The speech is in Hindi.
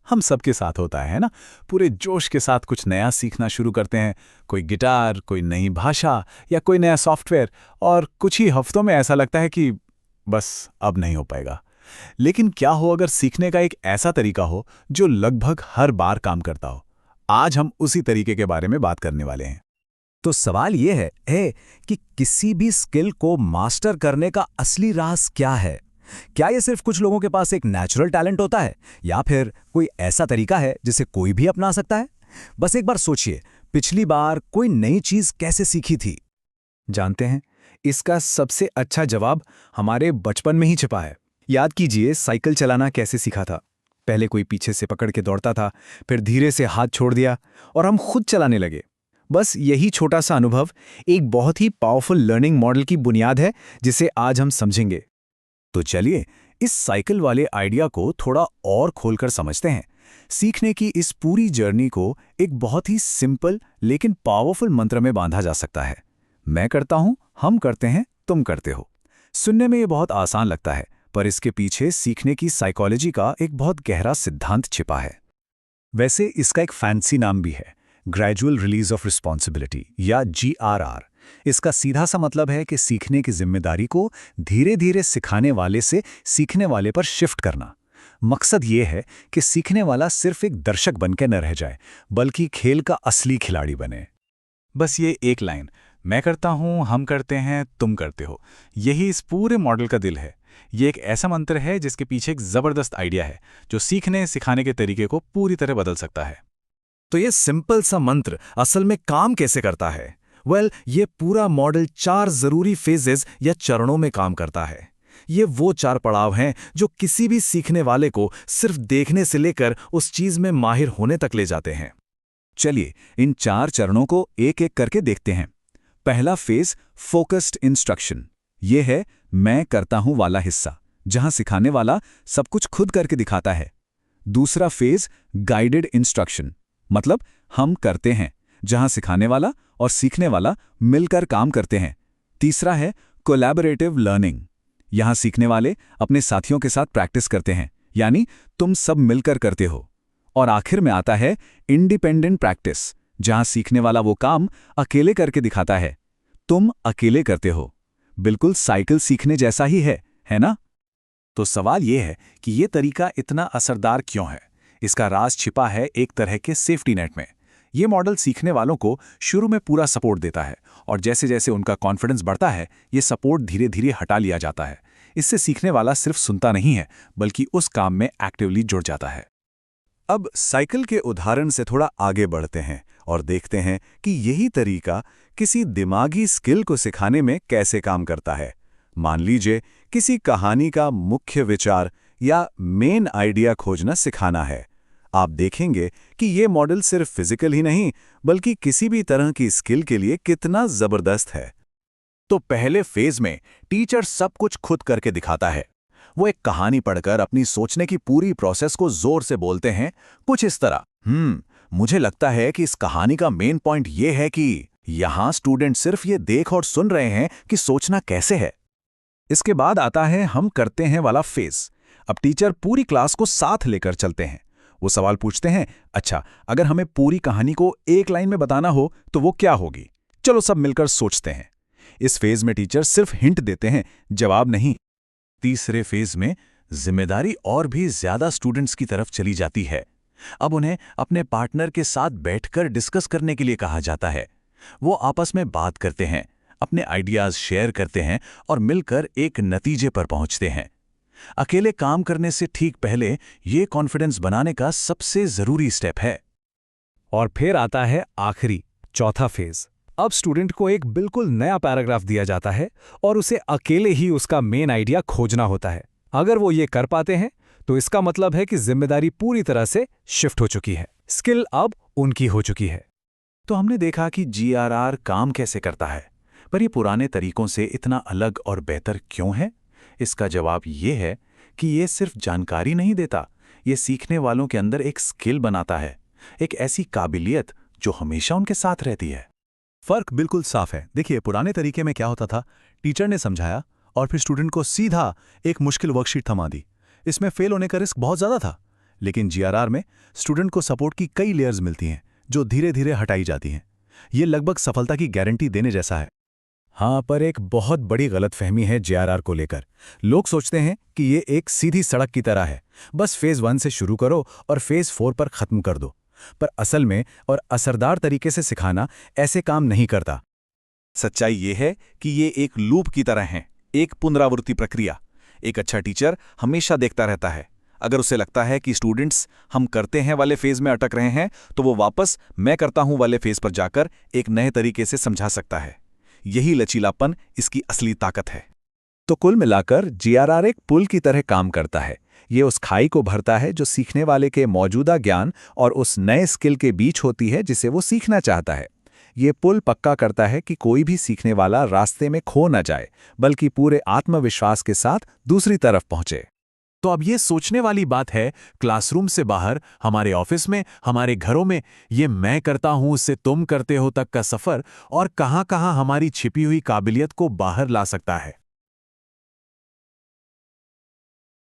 हम सबके साथ होता है ना। पूरे जोश के साथ कुछ नया सीखना शुरू करते हैं, कोई गिटार, कोई नई भाषा या कोई नया सॉफ्टवेयर, और कुछ ही हफ्तों में ऐसा लगता है कि बस अब नहीं हो पाएगा। लेकिन क्या हो अगर सीखने का एक ऐसा तरीका हो जो लगभग हर बार काम करता हो? आज हम उसी तरीके के बारे में बात करने वाले हैं। तो सवाल ये है कि किसी भी स्किल को मास्टर करने का असली राज क्या है? क्या ये सिर्फ कुछ लोगों के पास एक नेचुरल टैलेंट होता है, या फिर कोई ऐसा तरीका है जिसे कोई भी अपना सकता है? बस एक बार सोचिए, पिछली बार कोई नई चीज कैसे सीखी थी? जानते हैं, इसका सबसे अच्छा जवाब हमारे बचपन में ही छिपा है। याद कीजिए, साइकिल चलाना कैसे सीखा था। पहले कोई पीछे से पकड़ के दौड़ता था, फिर धीरे से हाथ छोड़ दिया और हम खुद चलाने लगे। बस यही छोटा सा अनुभव एक बहुत ही पावरफुल लर्निंग मॉडल की बुनियाद है, जिसे आज हम समझेंगे। तो चलिए इस साइकिल वाले आइडिया को थोड़ा और खोलकर समझते हैं। सीखने की इस पूरी जर्नी को एक बहुत ही सिंपल लेकिन पावरफुल मंत्र में बांधा जा सकता है। मैं करता हूं, हम करते हैं, तुम करते हो। सुनने में ये बहुत आसान लगता है, पर इसके पीछे सीखने की साइकोलॉजी का एक बहुत गहरा सिद्धांत छिपा है। वैसे इसका एक फैंसी नाम भी है, ग्रेजुअल रिलीज ऑफ रिस्पॉन्सिबिलिटी या GRR। इसका सीधा सा मतलब है कि सीखने की जिम्मेदारी को धीरे धीरे सिखाने वाले से सीखने वाले पर शिफ्ट करना। मकसद ये है कि सीखने वाला सिर्फ एक दर्शक बनकर न रह जाए, बल्कि खेल का असली खिलाड़ी बने। बस ये एक लाइन, मैं करता हूं, हम करते हैं, तुम करते हो, यही इस पूरे मॉडल का दिल है। ये एक ऐसा मंत्र है जिसके पीछे एक जबरदस्त आइडिया है, जो सीखने सिखाने के तरीके को पूरी तरह बदल सकता है। तो ये सिंपल सा मंत्र असल में काम कैसे करता है? ये पूरा मॉडल 4 जरूरी फेजेस या चरणों में काम करता है। ये वो 4 पड़ाव हैं जो किसी भी सीखने वाले को सिर्फ देखने से लेकर उस चीज में माहिर होने तक ले जाते हैं। चलिए इन 4 चरणों को एक एक करके देखते हैं। पहला फेज फोकस्ड इंस्ट्रक्शन। ये है मैं करता हूं वाला हिस्सा, जहां सिखाने वाला सब कुछ खुद करके दिखाता है। दूसरा फेज गाइडेड इंस्ट्रक्शन, मतलब हम करते हैं, जहां सिखाने वाला और सीखने वाला मिलकर काम करते हैं। तीसरा है कोलैबोरेटिव लर्निंग। यहां सीखने वाले अपने साथियों के साथ प्रैक्टिस करते हैं, यानी तुम सब मिलकर करते हो। और आखिर में आता है इंडिपेंडेंट प्रैक्टिस, जहां सीखने वाला वो काम अकेले करके दिखाता है, तुम अकेले करते हो। बिल्कुल साइकिल सीखने जैसा ही है ना? तो सवाल यह है कि ये तरीका इतना असरदार क्यों है? इसका राज छिपा है एक तरह के सेफ्टी नेट में। ये मॉडल सीखने वालों को शुरू में पूरा सपोर्ट देता है, और जैसे जैसे उनका कॉन्फिडेंस बढ़ता है, ये सपोर्ट धीरे धीरे हटा लिया जाता है। इससे सीखने वाला सिर्फ सुनता नहीं है, बल्कि उस काम में एक्टिवली जुड़ जाता है। अब साइकिल के उदाहरण से थोड़ा आगे बढ़ते हैं और देखते हैं कि यही तरीका किसी दिमागी स्किल को सिखाने में कैसे काम करता है। मान लीजिए किसी कहानी का मुख्य विचार या मेन आइडिया खोजना सिखाना है। आप देखेंगे कि ये मॉडल सिर्फ फिजिकल ही नहीं, बल्कि किसी भी तरह की स्किल के लिए कितना जबरदस्त है। तो पहले फेज में टीचर सब कुछ खुद करके दिखाता है। वो एक कहानी पढ़कर अपनी सोचने की पूरी प्रोसेस को जोर से बोलते हैं, कुछ इस तरह, मुझे लगता है कि इस कहानी का मेन पॉइंट ये है कि यहां स्टूडेंट सिर्फ ये देख और सुन रहे हैं कि सोचना कैसे है। इसके बाद आता है हम करते हैं वाला फेज। अब टीचर पूरी क्लास को साथ लेकर चलते हैं। वो सवाल पूछते हैं, अच्छा अगर हमें पूरी कहानी को एक लाइन में बताना हो तो वो क्या होगी? चलो सब मिलकर सोचते हैं। इस फेज में टीचर सिर्फ हिंट देते हैं, जवाब नहीं। तीसरे फेज में जिम्मेदारी और भी ज्यादा स्टूडेंट्स की तरफ चली जाती है। अब उन्हें अपने पार्टनर के साथ बैठकर डिस्कस करने के लिए कहा जाता है। वो आपस में बात करते हैं, अपने आइडियाज शेयर करते हैं और मिलकर एक नतीजे पर पहुंचते हैं। अकेले काम करने से ठीक पहले ये कॉन्फिडेंस बनाने का सबसे जरूरी स्टेप है। और फिर आता है आखिरी, चौथा फेज। अब स्टूडेंट को एक बिल्कुल नया पैराग्राफ दिया जाता है और उसे अकेले ही उसका मेन आइडिया खोजना होता है। अगर वो ये कर पाते हैं तो इसका मतलब है कि जिम्मेदारी पूरी तरह से शिफ्ट हो चुकी है, स्किल अब उनकी हो चुकी है। तो हमने देखा कि GRR काम कैसे करता है, पर ये पुराने तरीकों से इतना अलग और बेहतर क्यों है? इसका जवाब ये है कि ये सिर्फ जानकारी नहीं देता, ये सीखने वालों के अंदर एक स्किल बनाता है, एक ऐसी काबिलियत जो हमेशा उनके साथ रहती है। फर्क बिल्कुल साफ है। देखिए, पुराने तरीके में क्या होता था, टीचर ने समझाया और फिर स्टूडेंट को सीधा एक मुश्किल वर्कशीट थमा दी। इसमें फेल होने का रिस्क बहुत ज़्यादा था। लेकिन जीआरआर में स्टूडेंट को सपोर्ट की कई लेयर्स मिलती हैं जो धीरे धीरे हटाई जाती हैं। ये लगभग सफलता की गारंटी देने जैसा है। हाँ, पर एक बहुत बड़ी गलतफहमी है जेआरआर को लेकर। लोग सोचते हैं कि ये एक सीधी सड़क की तरह है, बस फेज 1 से शुरू करो और फेज 4 पर खत्म कर दो। पर असल में और असरदार तरीके से सिखाना ऐसे काम नहीं करता। सच्चाई ये है कि ये एक लूप की तरह है, एक पुनरावृत्ति प्रक्रिया। एक अच्छा टीचर हमेशा देखता रहता है। अगर उसे लगता है कि स्टूडेंट्स हम करते हैं वाले फेज में अटक रहे हैं, तो वो वापस मैं करता हूं वाले फेज पर जाकर एक नए तरीके से समझा सकता है। यही लचीलापन इसकी असली ताकत है। तो कुल मिलाकर जीआरआर एक पुल की तरह काम करता है। ये उस खाई को भरता है जो सीखने वाले के मौजूदा ज्ञान और उस नए स्किल के बीच होती है जिसे वो सीखना चाहता है। ये पुल पक्का करता है कि कोई भी सीखने वाला रास्ते में खो न जाए, बल्कि पूरे आत्मविश्वास के साथ दूसरी तरफ पहुंचे। तो अब ये सोचने वाली बात है, क्लासरूम से बाहर, हमारे ऑफिस में, हमारे घरों में, ये मैं करता हूं उससे तुम करते हो तक का सफर और कहां-कहां हमारी छिपी हुई काबिलियत को बाहर ला सकता है।